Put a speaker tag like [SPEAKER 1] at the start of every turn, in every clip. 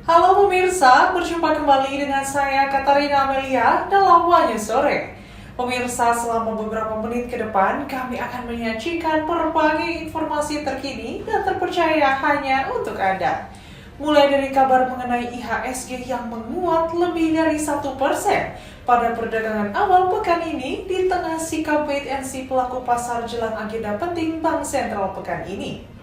[SPEAKER 1] Halo pemirsa, berjumpa kembali dengan saya Katarina Amelia dalam Wanyu Sore. Pemirsa, selama beberapa menit ke depan kami akan menyajikan berbagai informasi terkini dan terpercaya hanya untuk Anda. Mulai dari kabar mengenai IHSG yang menguat lebih dari 1% pada perdagangan awal pekan ini di tengah sikap wait and see pelaku pasar jelang agenda penting Bank Sentral pekan ini.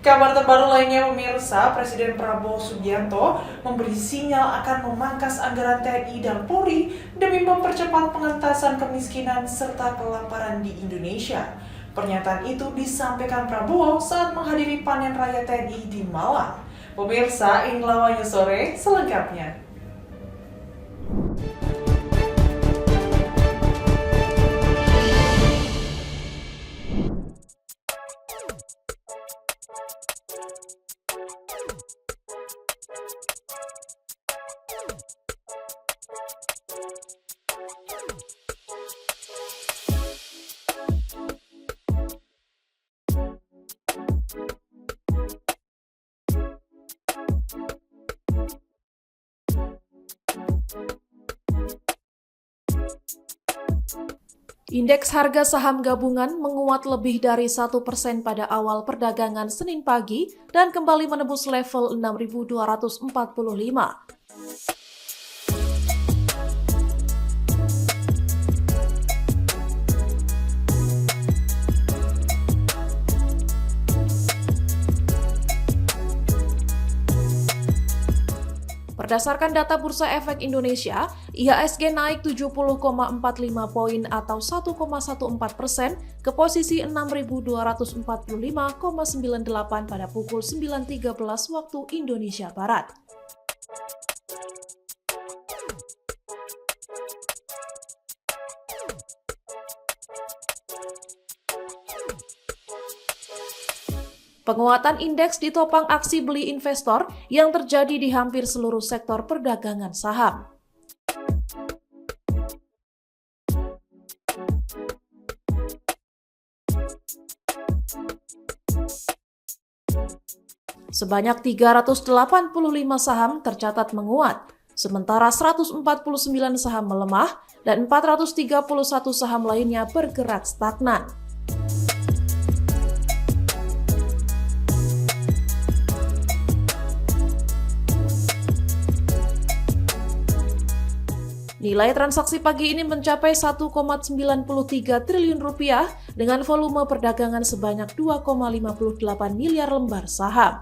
[SPEAKER 1] Kabar terbaru lainnya pemirsa, Presiden Prabowo Subianto memberi sinyal akan memangkas anggaran TNI dan Polri demi mempercepat pengentasan kemiskinan serta kelaparan di Indonesia. Pernyataan itu disampaikan Prabowo saat menghadiri panen raya TNI di Malang. Pemirsa, inilah Wanyu Sore selengkapnya.
[SPEAKER 2] Indeks harga saham gabungan menguat lebih dari 1% pada awal perdagangan Senin pagi dan kembali menembus level 6.245. Berdasarkan data Bursa Efek Indonesia, IHSG naik 70,45 poin atau 1,14% ke posisi 6.245,98 pada pukul 9.13 waktu Indonesia Barat. Penguatan indeks ditopang aksi beli investor yang terjadi di hampir seluruh sektor perdagangan saham. Sebanyak 385 saham tercatat menguat, sementara 149 saham melemah dan 431 saham lainnya bergerak stagnan. Nilai transaksi pagi ini mencapai 1,93 triliun rupiah dengan volume perdagangan sebanyak 2,58 miliar lembar saham.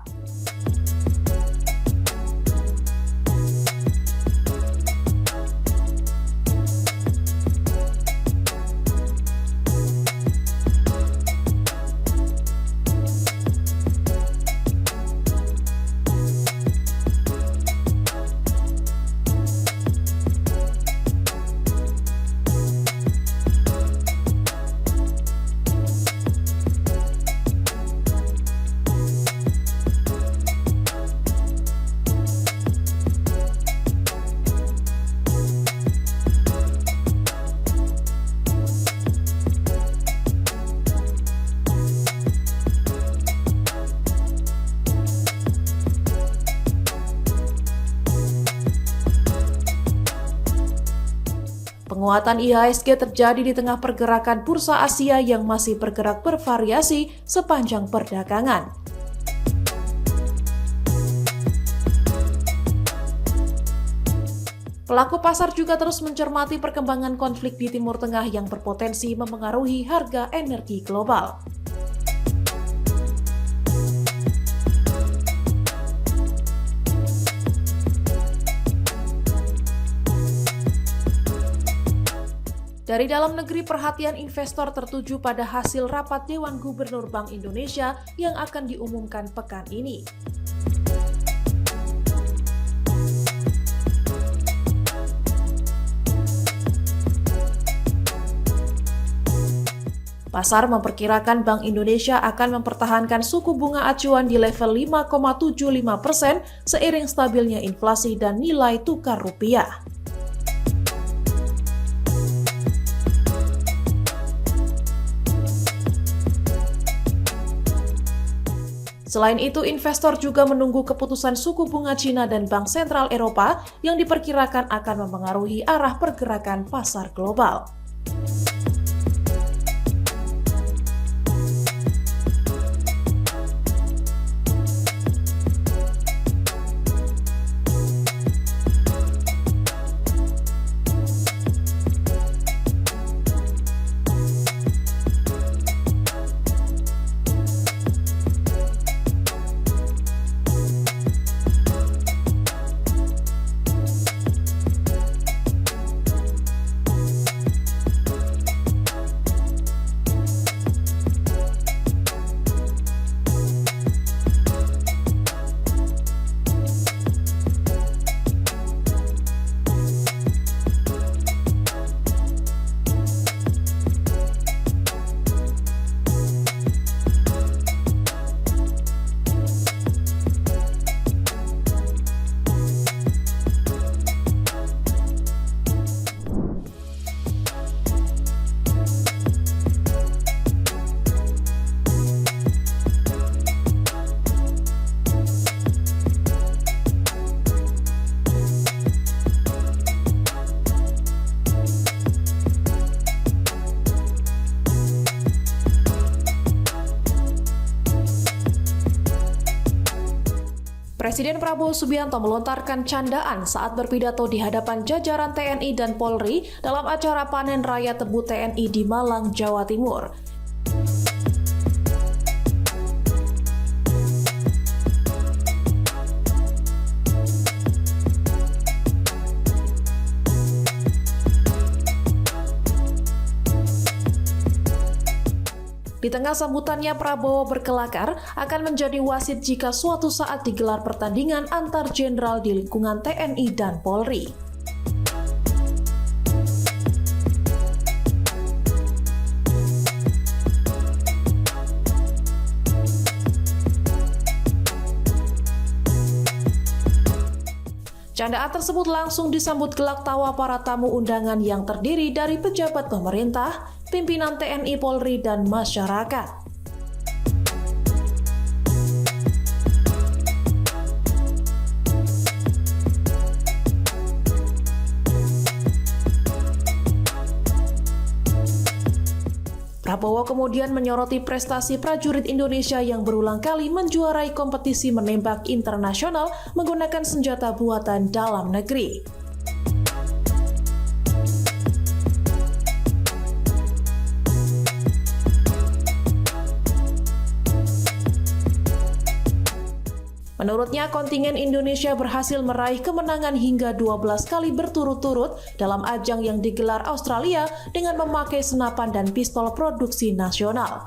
[SPEAKER 2] Penguatan IHSG terjadi di tengah pergerakan bursa Asia yang masih bergerak bervariasi sepanjang perdagangan. Pelaku pasar juga terus mencermati perkembangan konflik di Timur Tengah yang berpotensi memengaruhi harga energi global. Dari dalam negeri, perhatian investor tertuju pada hasil rapat Dewan Gubernur Bank Indonesia yang akan diumumkan pekan ini. Pasar memperkirakan Bank Indonesia akan mempertahankan suku bunga acuan di level 5,75% seiring stabilnya inflasi dan nilai tukar rupiah. Selain itu, investor juga menunggu keputusan suku bunga Cina dan Bank Sentral Eropa yang diperkirakan akan mempengaruhi arah pergerakan pasar global. Presiden Prabowo Subianto melontarkan candaan saat berpidato di hadapan jajaran TNI dan Polri dalam acara Panen Raya Tebu TNI di Malang, Jawa Timur. Di tengah sambutannya, Prabowo berkelakar akan menjadi wasit jika suatu saat digelar pertandingan antar jenderal di lingkungan TNI dan Polri. Candaan tersebut langsung disambut gelak tawa para tamu undangan yang terdiri dari pejabat pemerintah, pimpinan TNI, Polri, dan masyarakat. Prabowo kemudian menyoroti prestasi prajurit Indonesia yang berulang kali menjuarai kompetisi menembak internasional menggunakan senjata buatan dalam negeri. Menurutnya, kontingen Indonesia berhasil meraih kemenangan hingga 12 kali berturut-turut dalam ajang yang digelar Australia dengan memakai senapan dan pistol produksi nasional.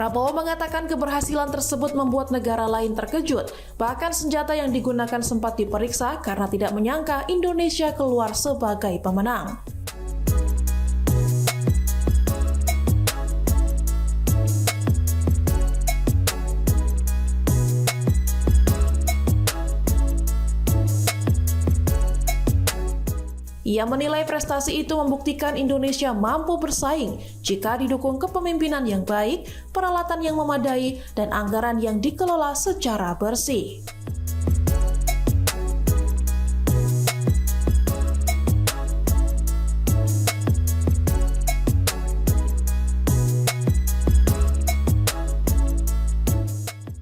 [SPEAKER 2] Prabowo mengatakan keberhasilan tersebut membuat negara lain terkejut. Bahkan senjata yang digunakan sempat diperiksa karena tidak menyangka Indonesia keluar sebagai pemenang. Ia menilai prestasi itu membuktikan Indonesia mampu bersaing jika didukung kepemimpinan yang baik, peralatan yang memadai, dan anggaran yang dikelola secara bersih.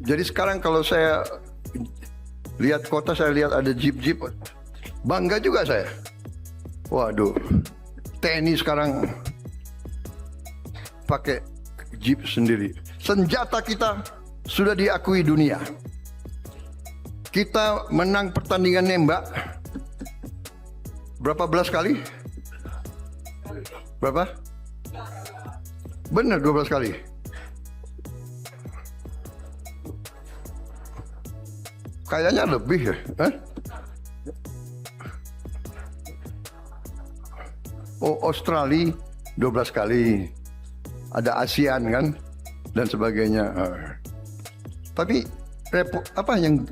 [SPEAKER 3] Jadi sekarang kalau saya lihat kota, saya lihat ada jeep-jeep, bangga juga saya. Waduh, TNI sekarang pakai jeep sendiri. Senjata kita sudah diakui dunia. Kita menang pertandingan nembak berapa belas kali? Berapa? Benar, 12 kali. Kayaknya lebih ya. Oh, Australia 12 kali. Ada ASEAN kan dan sebagainya. Tapi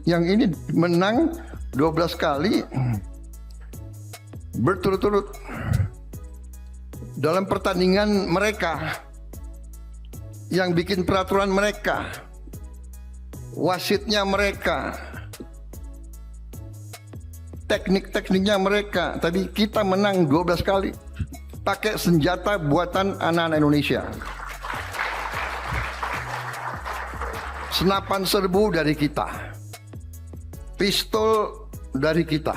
[SPEAKER 3] yang ini menang 12 kali berturut-turut dalam pertandingan mereka, yang bikin peraturan mereka, wasitnya mereka, teknik-tekniknya mereka. Tapi kita menang 12 kali pakai senjata buatan anak-anak Indonesia. Senapan serbu dari kita, pistol dari kita,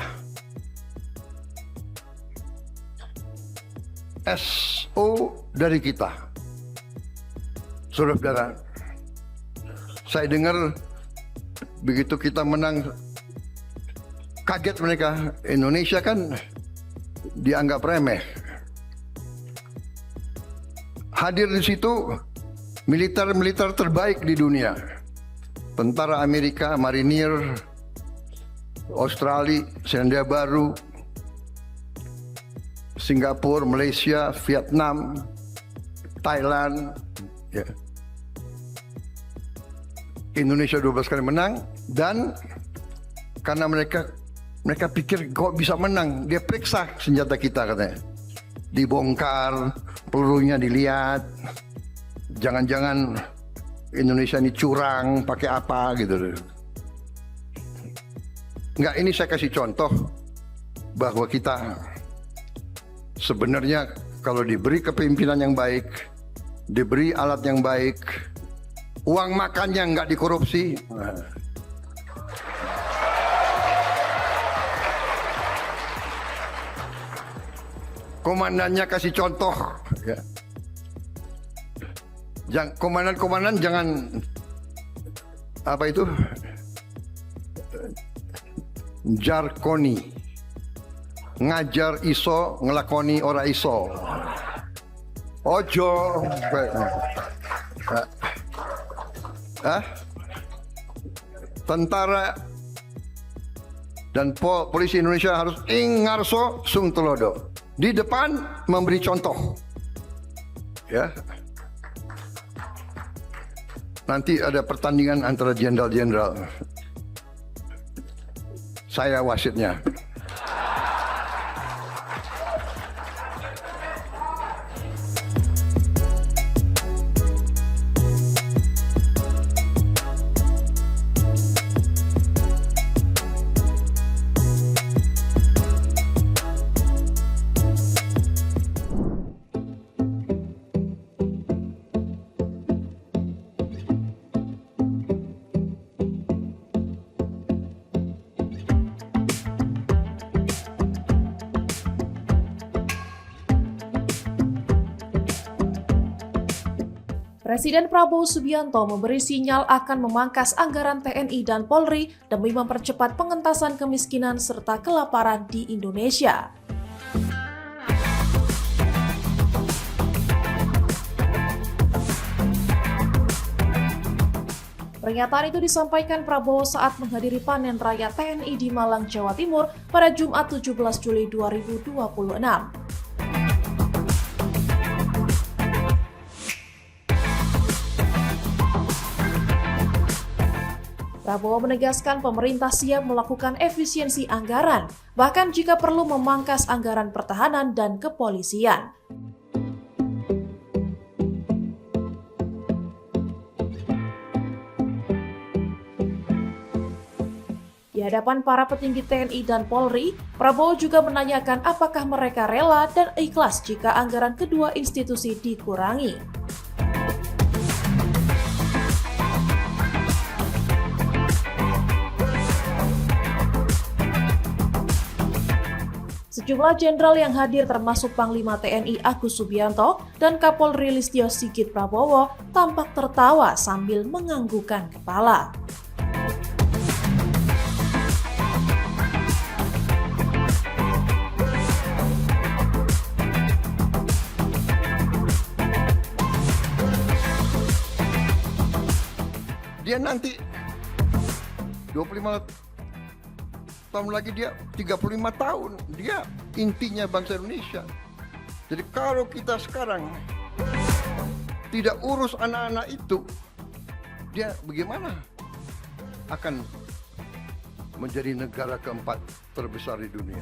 [SPEAKER 3] SO dari kita. Saudara-saudara, saya dengar begitu kita menang, kaget mereka. Indonesia kan dianggap remeh. Hadir di situ militer-militer terbaik di dunia. Tentara Amerika, Marinir, Australia, Selandia Baru, Singapura, Malaysia, Vietnam, Thailand. Ya. Indonesia 12 kali menang, dan karena mereka pikir kok bisa menang, dia periksa senjata kita katanya. Dibongkar, pelurunya dilihat. Jangan-jangan Indonesia ini curang, pakai apa gitu. Enggak, ini saya kasih contoh bahwa kita sebenarnya kalau diberi kepemimpinan yang baik, diberi alat yang baik, uang makannya nggak dikorupsi. Komandannya kasih contoh. Ya. Komandan-komandan jangan apa itu jarkoni, ngajar iso ngelakoni ora iso. Ojo. Tentara dan polisi Indonesia harus ingarso sung telodo. Di depan memberi contoh. Ya. Nanti ada pertandingan antara jenderal-jenderal. Saya wasitnya.
[SPEAKER 2] Presiden Prabowo Subianto memberi sinyal akan memangkas anggaran TNI dan Polri demi mempercepat pengentasan kemiskinan serta kelaparan di Indonesia. Pernyataan itu disampaikan Prabowo saat menghadiri panen raya TNI di Malang, Jawa Timur pada Jumat 17 Juli 2026. Prabowo menegaskan pemerintah siap melakukan efisiensi anggaran, bahkan jika perlu memangkas anggaran pertahanan dan kepolisian. Di hadapan para petinggi TNI dan Polri, Prabowo juga menanyakan apakah mereka rela dan ikhlas jika anggaran kedua institusi dikurangi. Sejumlah jenderal yang hadir termasuk Panglima TNI Agus Subianto dan Kapolri Listio Sigit Prabowo tampak tertawa sambil menganggukkan kepala.
[SPEAKER 3] Dia nanti 25 tahun lagi dia 35 tahun. Dia intinya bangsa Indonesia. Jadi kalau kita sekarang tidak urus anak-anak itu, dia bagaimana akan menjadi negara keempat terbesar di dunia?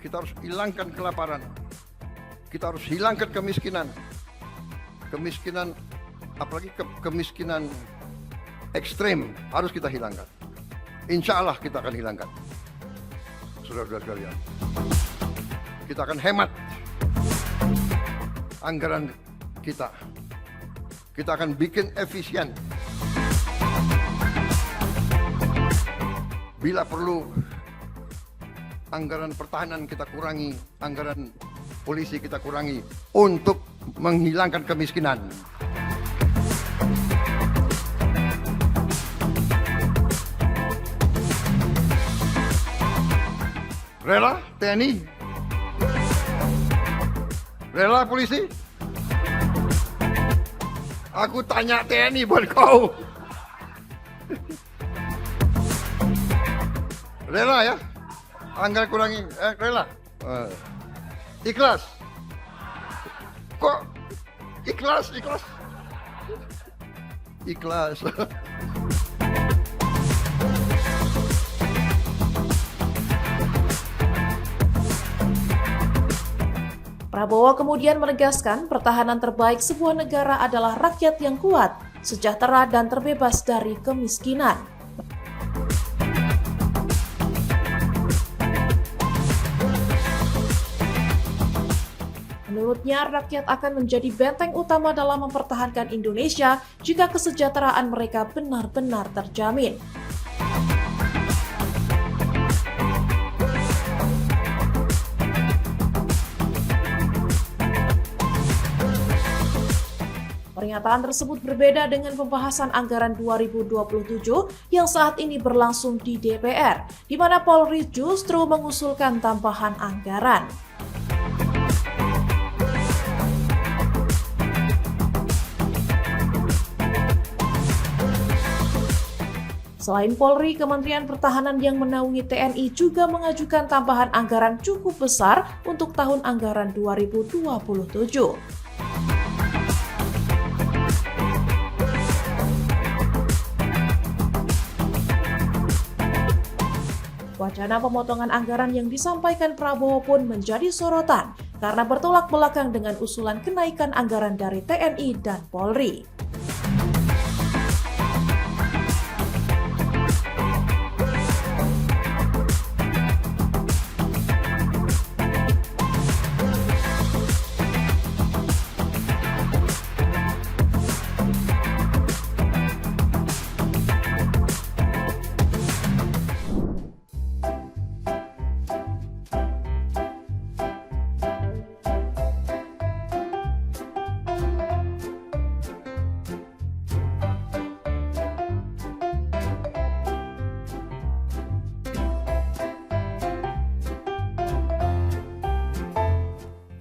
[SPEAKER 3] Kita harus hilangkan kelaparan. Kita harus hilangkan kemiskinan. Kemiskinan, apalagi kemiskinan ekstrem, harus kita hilangkan. Insya Allah kita akan hilangkan. Saudara-saudara sekalian, kita akan hemat anggaran kita. Kita akan bikin efisien. Bila perlu, anggaran pertahanan kita kurangi, anggaran polisi kita kurangi untuk menghilangkan kemiskinan. Rela TNI? Rela polisi? Aku tanya TNI buat kau. Rela ya? Anggaran kurangi, rela? Ikhlas? Kok ikhlas? Ikhlas.
[SPEAKER 2] Prabowo kemudian menegaskan pertahanan terbaik sebuah negara adalah rakyat yang kuat, sejahtera dan terbebas dari kemiskinan. Menurutnya, rakyat akan menjadi benteng utama dalam mempertahankan Indonesia jika kesejahteraan mereka benar-benar terjamin. Pernyataan tersebut berbeda dengan pembahasan anggaran 2027 yang saat ini berlangsung di DPR, di mana Polri justru mengusulkan tambahan anggaran. Selain Polri, Kementerian Pertahanan yang menaungi TNI juga mengajukan tambahan anggaran cukup besar untuk tahun anggaran 2027. Wacana pemotongan anggaran yang disampaikan Prabowo pun menjadi sorotan karena bertolak belakang dengan usulan kenaikan anggaran dari TNI dan Polri.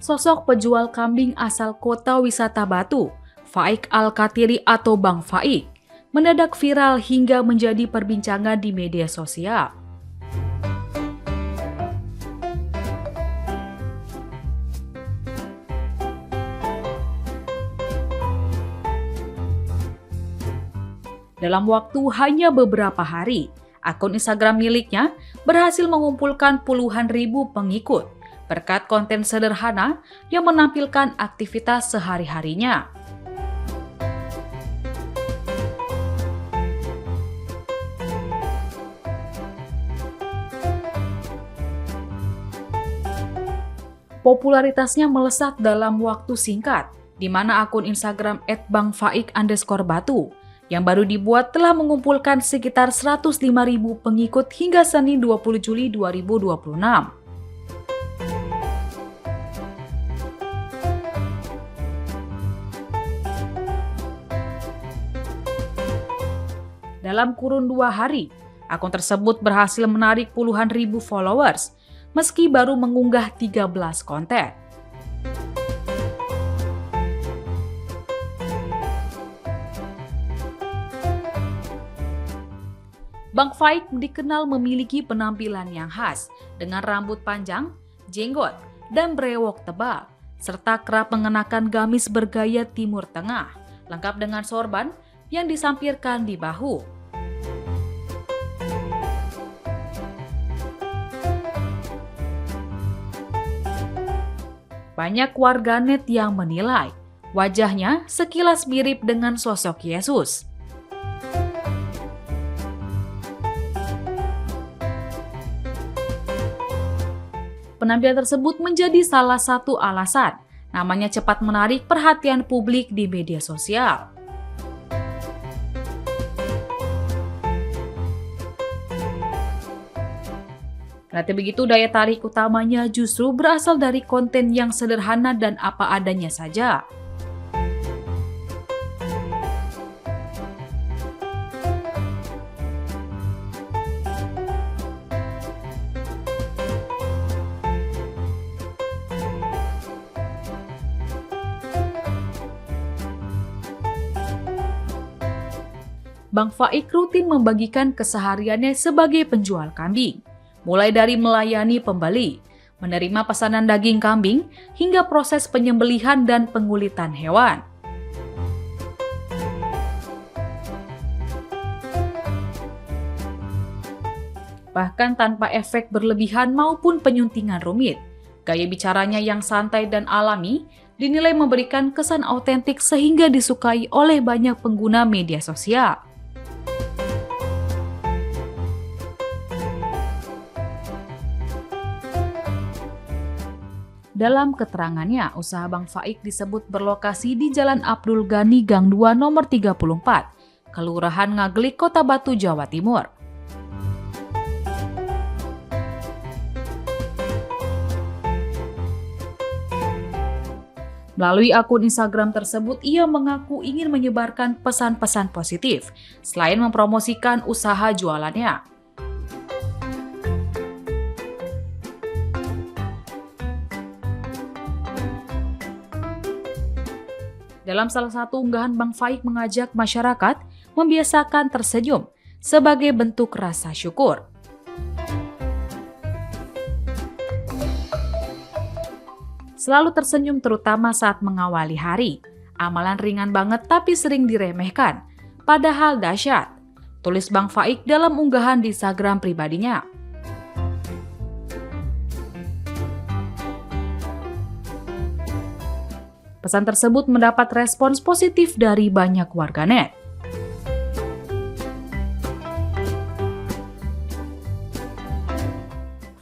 [SPEAKER 4] Sosok penjual kambing asal kota wisata Batu, Faik Al-Katiri atau Bang Faik, mendadak viral hingga menjadi perbincangan di media sosial. Dalam waktu hanya beberapa hari, akun Instagram miliknya berhasil mengumpulkan puluhan ribu pengikut berkat konten sederhana yang menampilkan aktivitas sehari-harinya. Popularitasnya melesat dalam waktu singkat, di mana akun Instagram @bangfaik_batu yang baru dibuat telah mengumpulkan sekitar 105.000 pengikut hingga Senin 20 Juli 2026. Dalam kurun 2 hari, akun tersebut berhasil menarik puluhan ribu followers, meski baru mengunggah 13 konten. Bang Faik dikenal memiliki penampilan yang khas dengan rambut panjang, jenggot, dan brewok tebal, serta kerap mengenakan gamis bergaya Timur Tengah, lengkap dengan sorban yang disampirkan di bahu. Banyak warganet yang menilai wajahnya sekilas mirip dengan sosok Yesus. Penampilan tersebut menjadi salah satu alasan namanya cepat menarik perhatian publik di media sosial. Kendati begitu, daya tarik utamanya justru berasal dari konten yang sederhana dan apa adanya saja. Bang Faik rutin membagikan kesehariannya sebagai penjual kambing, mulai dari melayani pembeli, menerima pesanan daging kambing, hingga proses penyembelihan dan pengulitan hewan. Bahkan tanpa efek berlebihan maupun penyuntingan rumit, gaya bicaranya yang santai dan alami dinilai memberikan kesan autentik sehingga disukai oleh banyak pengguna media sosial. Dalam keterangannya, usaha Bang Faik disebut berlokasi di Jalan Abdul Ghani Gang 2 nomor 34, Kelurahan Ngaglik, Kota Batu, Jawa Timur. Melalui akun Instagram tersebut, ia mengaku ingin menyebarkan pesan-pesan positif, selain mempromosikan usaha jualannya. Dalam salah satu unggahan, Bang Faik mengajak masyarakat membiasakan tersenyum sebagai bentuk rasa syukur. Selalu tersenyum terutama saat mengawali hari. Amalan ringan banget tapi sering diremehkan. Padahal dahsyat, tulis Bang Faik dalam unggahan di Instagram pribadinya. Pesan tersebut mendapat respons positif dari banyak warganet.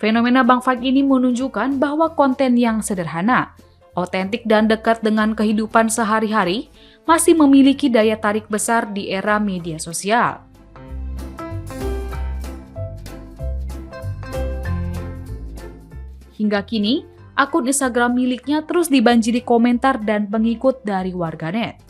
[SPEAKER 4] Fenomena Bang Faik ini menunjukkan bahwa konten yang sederhana, otentik dan dekat dengan kehidupan sehari-hari masih memiliki daya tarik besar di era media sosial. Hingga kini, akun Instagram miliknya terus dibanjiri komentar dan pengikut dari warganet.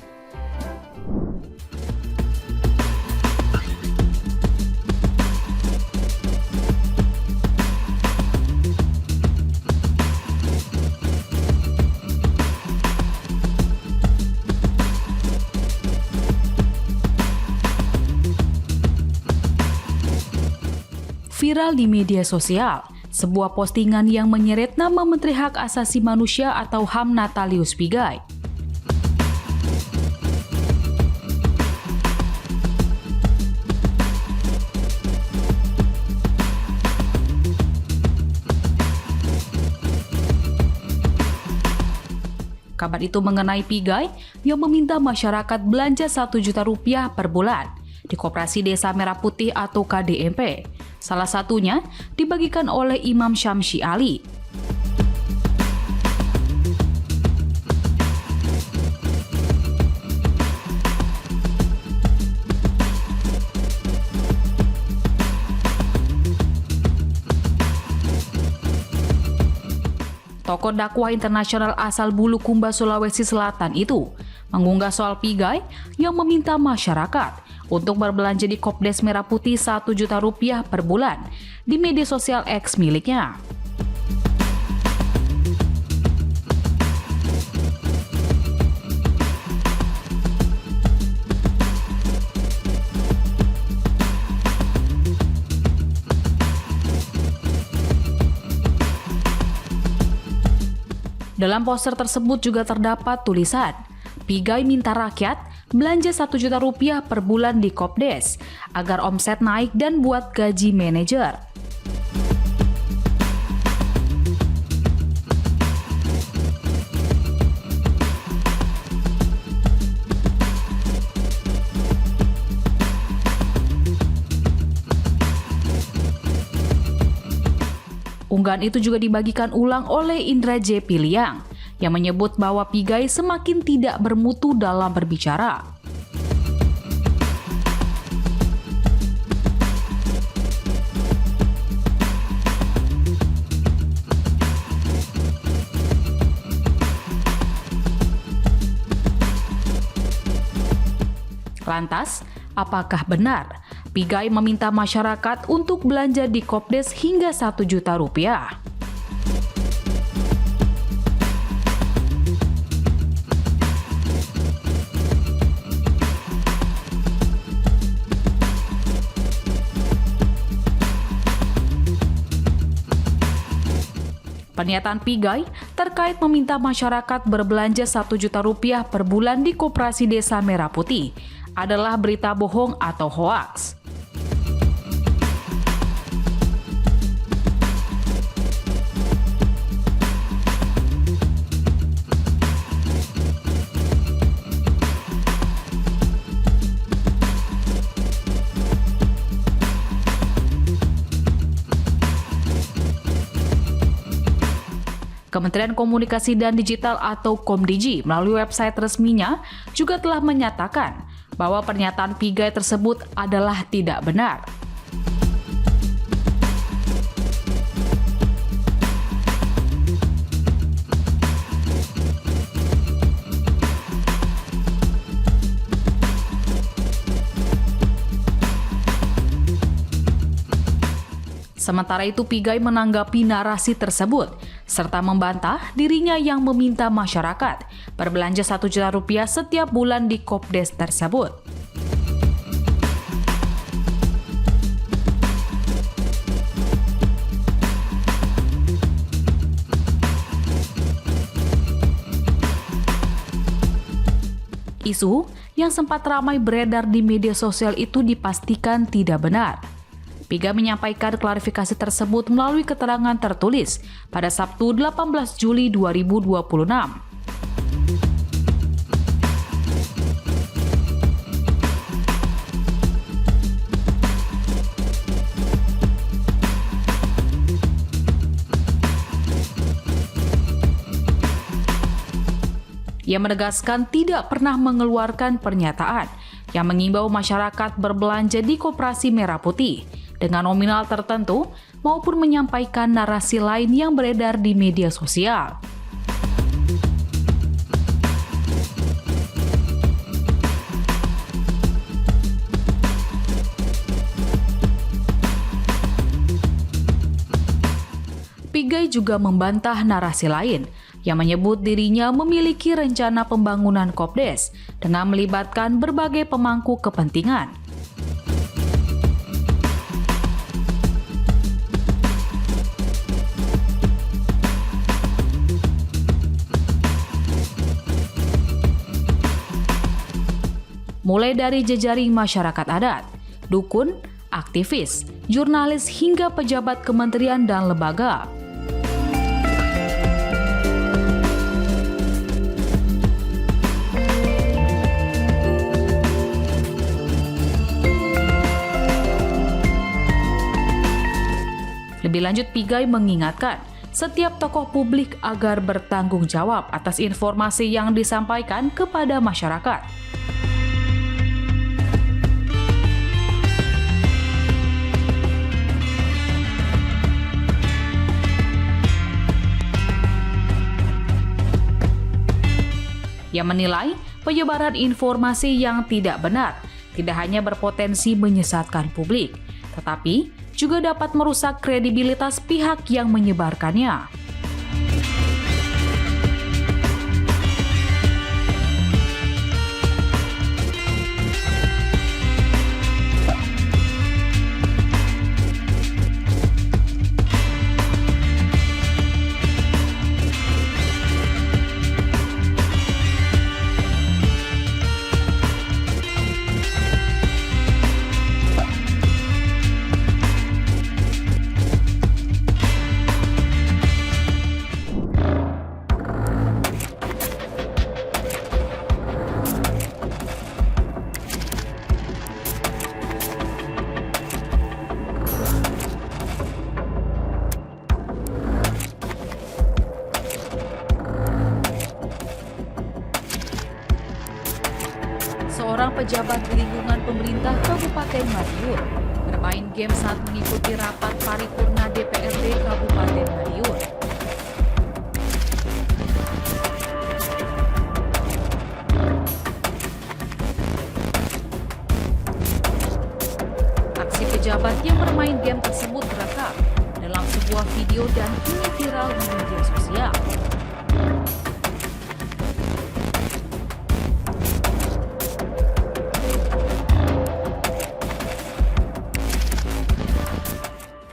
[SPEAKER 4] Viral di media sosial, sebuah postingan yang menyeret nama Menteri Hak Asasi Manusia atau HAM Natalius Pigai. Kabar itu mengenai Pigai yang meminta masyarakat belanja Rp1 juta per bulan di Koperasi Desa Merah Putih atau KDMP. Salah satunya dibagikan oleh Imam Syamsi Ali. Tokoh dakwah internasional asal Bulukumba, Sulawesi Selatan itu mengunggah soal Pigai yang meminta masyarakat untuk berbelanja di Kopdes Merah Putih Rp1 juta per bulan di media sosial X miliknya. Dalam poster tersebut juga terdapat tulisan, Pigai minta rakyat belanja 1 juta rupiah per bulan di Kopdes agar omset naik dan buat gaji manajer. Unggahan itu juga dibagikan ulang oleh Indra J. Piliang yang menyebut bahwa Pigai semakin tidak bermutu dalam berbicara. Lantas, apakah benar Pigai meminta masyarakat untuk belanja di Kopdes hingga 1 juta rupiah? Pernyataan Pigai terkait meminta masyarakat berbelanja 1 juta rupiah per bulan di Koperasi Desa Merah Putih adalah berita bohong atau hoaks. Kementerian Komunikasi dan Digital atau Komdigi melalui website resminya juga telah menyatakan bahwa pernyataan Pigai tersebut adalah tidak benar. Sementara itu, Pigai menanggapi narasi tersebut, serta membantah dirinya yang meminta masyarakat berbelanja 1 juta rupiah setiap bulan di Kopdes tersebut. Isu yang sempat ramai beredar di media sosial itu dipastikan tidak benar. Pigai menyampaikan klarifikasi tersebut melalui keterangan tertulis pada Sabtu 18 Juli 2026. Ia menegaskan tidak pernah mengeluarkan pernyataan yang mengimbau masyarakat berbelanja di Koperasi Merah Putih dengan nominal tertentu maupun menyampaikan narasi lain yang beredar di media sosial. Pigai juga membantah narasi lain yang menyebut dirinya memiliki rencana pembangunan Kopdes dengan melibatkan berbagai pemangku kepentingan. Mulai dari jejaring masyarakat adat, dukun, aktivis, jurnalis hingga pejabat kementerian dan lembaga. Lebih lanjut, Pigai mengingatkan setiap tokoh publik agar bertanggung jawab atas informasi yang disampaikan kepada masyarakat. Yang menilai penyebaran informasi yang tidak benar tidak hanya berpotensi menyesatkan publik, tetapi juga dapat merusak kredibilitas pihak yang menyebarkannya. pejabat di lingkungan pemerintah Kabupaten Madiun bermain game saat mengikuti rapat paripurna DPRD Kabupaten Madiun. Aksi pejabat yang bermain game tersebut terekam dalam sebuah video dan kini viral di media sosial.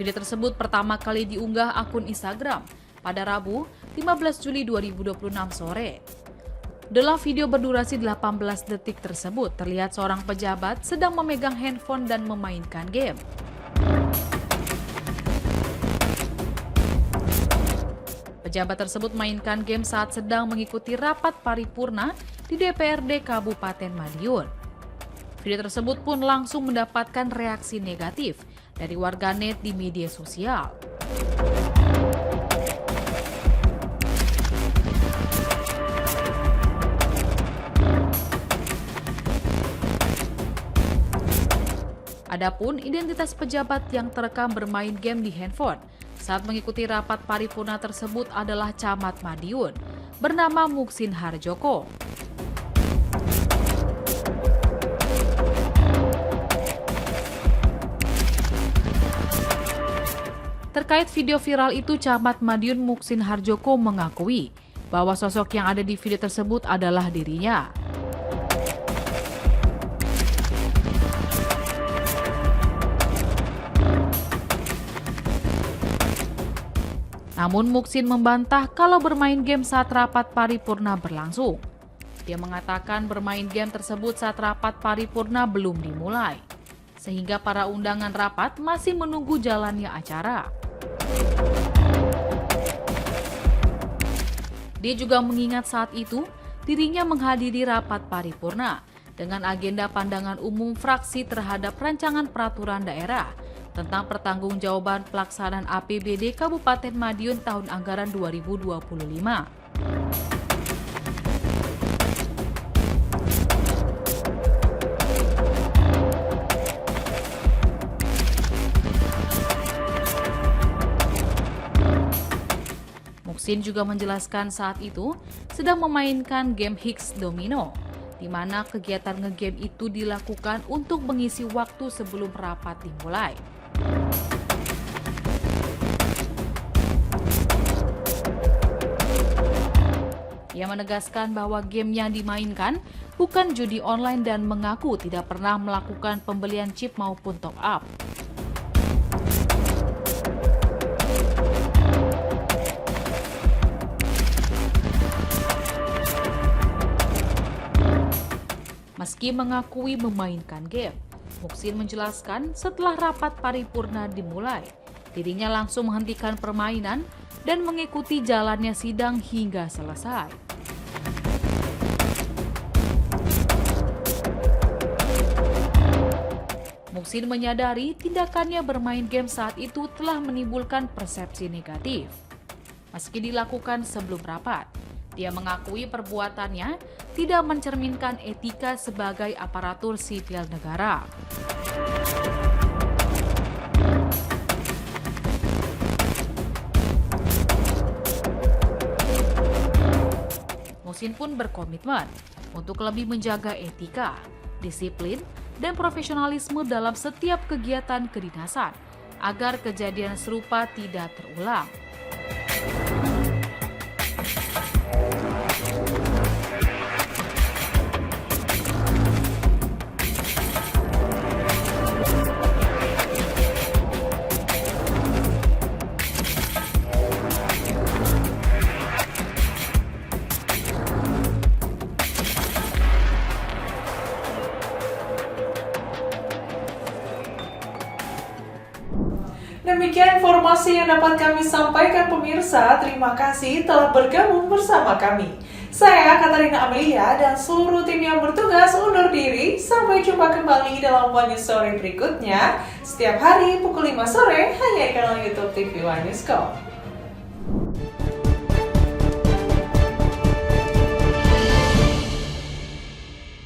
[SPEAKER 4] Video tersebut pertama kali diunggah akun Instagram pada Rabu 15 Juli 2026 sore. Dalam video berdurasi 18 detik tersebut, terlihat seorang pejabat sedang memegang handphone dan memainkan game. Pejabat tersebut mainkan game saat sedang mengikuti rapat paripurna di DPRD Kabupaten Madiun. Video tersebut pun langsung mendapatkan reaksi negatif dari warganet di media sosial. Adapun identitas pejabat yang terekam bermain game di handphone saat mengikuti rapat paripurna tersebut adalah Camat Madiun bernama Muksin Harjoko. Terkait video viral itu, Camat Madiun Muksin Harjoko mengakui bahwa sosok yang ada di video tersebut adalah dirinya. Namun Muksin membantah kalau bermain game saat rapat paripurna berlangsung. Dia mengatakan bermain game tersebut saat rapat paripurna belum dimulai, sehingga para undangan rapat masih menunggu jalannya acara. Dia juga mengingat saat itu dirinya menghadiri rapat paripurna dengan agenda pandangan umum fraksi terhadap rancangan peraturan daerah tentang pertanggungjawaban pelaksanaan APBD Kabupaten Madiun tahun anggaran 2025. Muksin juga menjelaskan saat itu sedang memainkan game Higgs Domino, di mana kegiatan ngegame itu dilakukan untuk mengisi waktu sebelum rapat dimulai. Ia menegaskan bahwa game yang dimainkan bukan judi online dan mengaku tidak pernah melakukan pembelian chip maupun top up. Meski mengakui memainkan game, Muksin menjelaskan setelah rapat paripurna dimulai, dirinya langsung menghentikan permainan dan mengikuti jalannya sidang hingga selesai. Muksin menyadari tindakannya bermain game saat itu telah menimbulkan persepsi negatif. Meski dilakukan sebelum rapat, dia mengakui perbuatannya tidak mencerminkan etika sebagai aparatur sipil negara. Muksin pun berkomitmen untuk lebih menjaga etika, disiplin, dan profesionalisme dalam setiap kegiatan kedinasan agar kejadian serupa tidak terulang.
[SPEAKER 1] Demikian informasi yang dapat kami sampaikan pemirsa. Terima kasih telah bergabung bersama kami. Saya Katarina Amelia dan seluruh tim yang bertugas undur diri. Sampai jumpa kembali dalam One News Sore berikutnya. Setiap hari pukul 5 sore hanya di kanal YouTube TV One News.com.